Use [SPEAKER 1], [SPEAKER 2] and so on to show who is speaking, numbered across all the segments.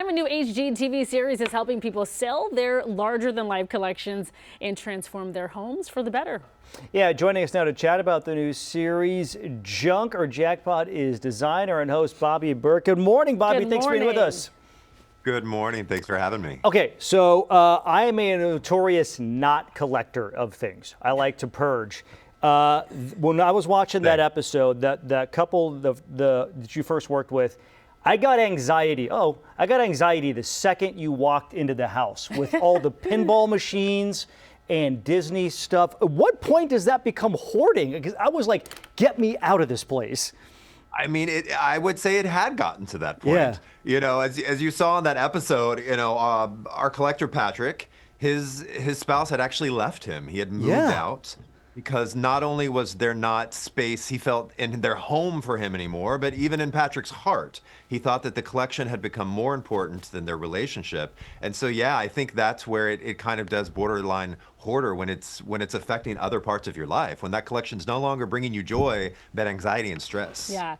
[SPEAKER 1] A new HGTV series is helping people sell their larger-than-life collections and transform their homes for the better.
[SPEAKER 2] Yeah, joining us now to chat about the new series, Junk or Jackpot, is designer and host Bobby Berk. Good morning, Bobby.
[SPEAKER 1] Good
[SPEAKER 2] Thanks for being with
[SPEAKER 1] morning.
[SPEAKER 2] us.
[SPEAKER 3] Good morning. Thanks for having me.
[SPEAKER 2] Okay, so I am a notorious not collector of things. I like to purge. When I was watching that episode, that couple that you first worked with, I got anxiety. I got anxiety the second you walked into the house with all the pinball machines and Disney stuff. At what point does that become hoarding? Because I was like, get me out of this place.
[SPEAKER 3] I mean, I would say it had gotten to that point.
[SPEAKER 2] Yeah.
[SPEAKER 3] You know, as you saw in that episode, our collector Patrick, his spouse had actually left him. He had moved out because not only was there not space he felt in their home for him anymore, but even in Patrick's heart, he thought that the collection had become more important than their relationship. And so, yeah, I think that's where it kind of does borderline hoarder when it's affecting other parts of your life, when that collection's no longer bringing you joy, but anxiety and stress.
[SPEAKER 1] Yeah.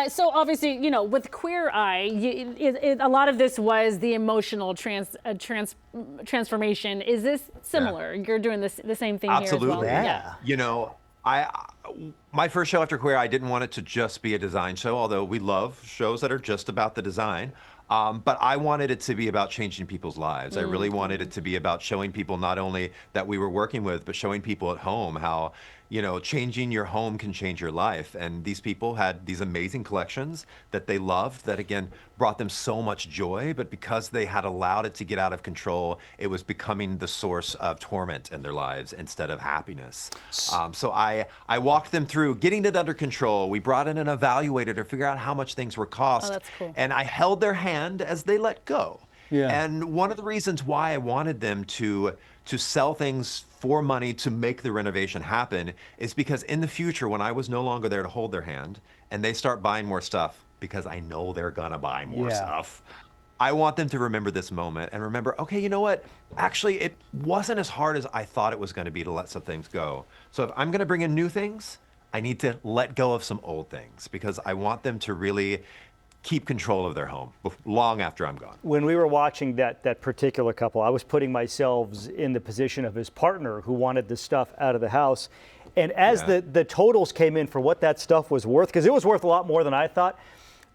[SPEAKER 1] So obviously, with Queer Eye, a lot of this was the emotional transformation. Is this similar? Yeah. You're doing the same thing
[SPEAKER 3] Absolutely.
[SPEAKER 1] here as well?
[SPEAKER 2] Yeah.
[SPEAKER 3] You know, my first show after Queer, I didn't want it to just be a design show, although we love shows that are just about the design. But I wanted it to be about changing people's lives. I really wanted it to be about showing people not only that we were working with, but showing people at home how, changing your home can change your life. And these people had these amazing collections that they loved that, again, brought them so much joy. But because they had allowed it to get out of control, it was becoming the source of torment in their lives instead of happiness. So I walked them through getting it under control. We brought in an evaluator to figure out how much things were cost.
[SPEAKER 1] Oh, that's cool.
[SPEAKER 3] And I held their hand as they let go.
[SPEAKER 2] Yeah.
[SPEAKER 3] And one of the reasons why I wanted them to sell things for money to make the renovation happen is because in the future, when I was no longer there to hold their hand and they start buying more stuff, because I know they're gonna buy more stuff, I want them to remember this moment and remember, okay, you know what? Actually, it wasn't as hard as I thought it was gonna be to let some things go. So if I'm gonna bring in new things, I need to let go of some old things because I want them to really keep control of their home long after I'm gone.
[SPEAKER 2] When we were watching that particular couple, I was putting myself in the position of his partner who wanted the stuff out of the house. And as the totals came in for what that stuff was worth, because it was worth a lot more than I thought,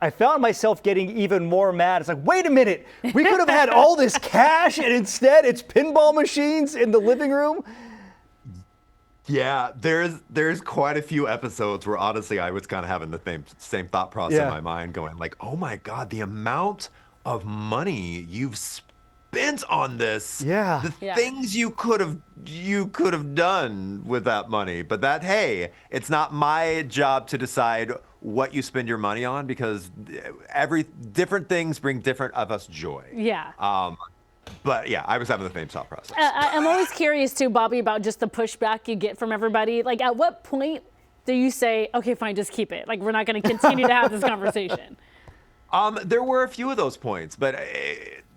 [SPEAKER 2] I found myself getting even more mad. It's like, wait a minute, we could have had all this cash and instead it's pinball machines in the living room.
[SPEAKER 3] Yeah, there's quite a few episodes where honestly I was kind of having the same thought process in my mind, going like, oh my God, the amount of money you've spent on this.
[SPEAKER 2] Yeah.
[SPEAKER 3] The things you could have done with that money. But hey, it's not my job to decide what you spend your money on because different things bring different of us joy.
[SPEAKER 1] Yeah.
[SPEAKER 3] But yeah, I was having the same thought process.
[SPEAKER 1] I'm always curious too, Bobby, about just the pushback you get from everybody. Like, at what point do you say, okay, fine, just keep it? Like, we're not going to continue to have this conversation.
[SPEAKER 3] There were a few of those points, but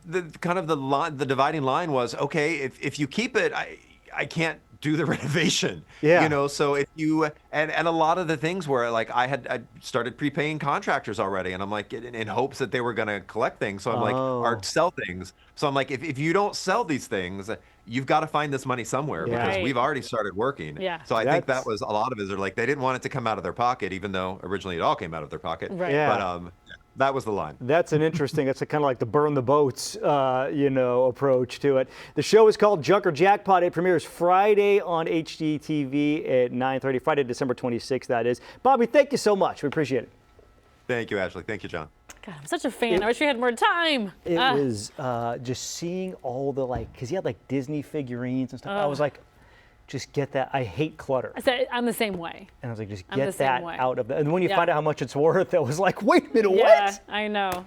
[SPEAKER 3] the dividing line was, okay, if you keep it, I can't do the renovation.
[SPEAKER 2] Yeah.
[SPEAKER 3] So if you and a lot of the things where like I started prepaying contractors already, and I'm like in hopes that they were gonna collect things. So I'm like, or sell things. So I'm like, if you don't sell these things, you've got to find this money somewhere because we've already started working.
[SPEAKER 1] Yeah.
[SPEAKER 3] So I think that was a lot of it. They're like, they didn't want it to come out of their pocket, even though originally it all came out of their pocket.
[SPEAKER 1] Right.
[SPEAKER 2] Yeah.
[SPEAKER 3] But that was the line.
[SPEAKER 2] That's an interesting, that's kind of like the burn the boats, approach to it. The show is called Junk or Jackpot. It premieres Friday on HGTV at 9:30, Friday, December 26th, that is. Bobby, thank you so much. We appreciate it.
[SPEAKER 3] Thank you, Ashley. Thank you, John.
[SPEAKER 1] God, I'm such a fan. I wish we had more time.
[SPEAKER 2] It was just seeing all the because he had like Disney figurines and stuff. I was like, just get that. I hate clutter.
[SPEAKER 1] I'm the same way.
[SPEAKER 2] And I was like, just get that out of the. And when you find out how much it's worth, it was like, wait a minute,
[SPEAKER 1] Yeah,
[SPEAKER 2] what?
[SPEAKER 1] I know.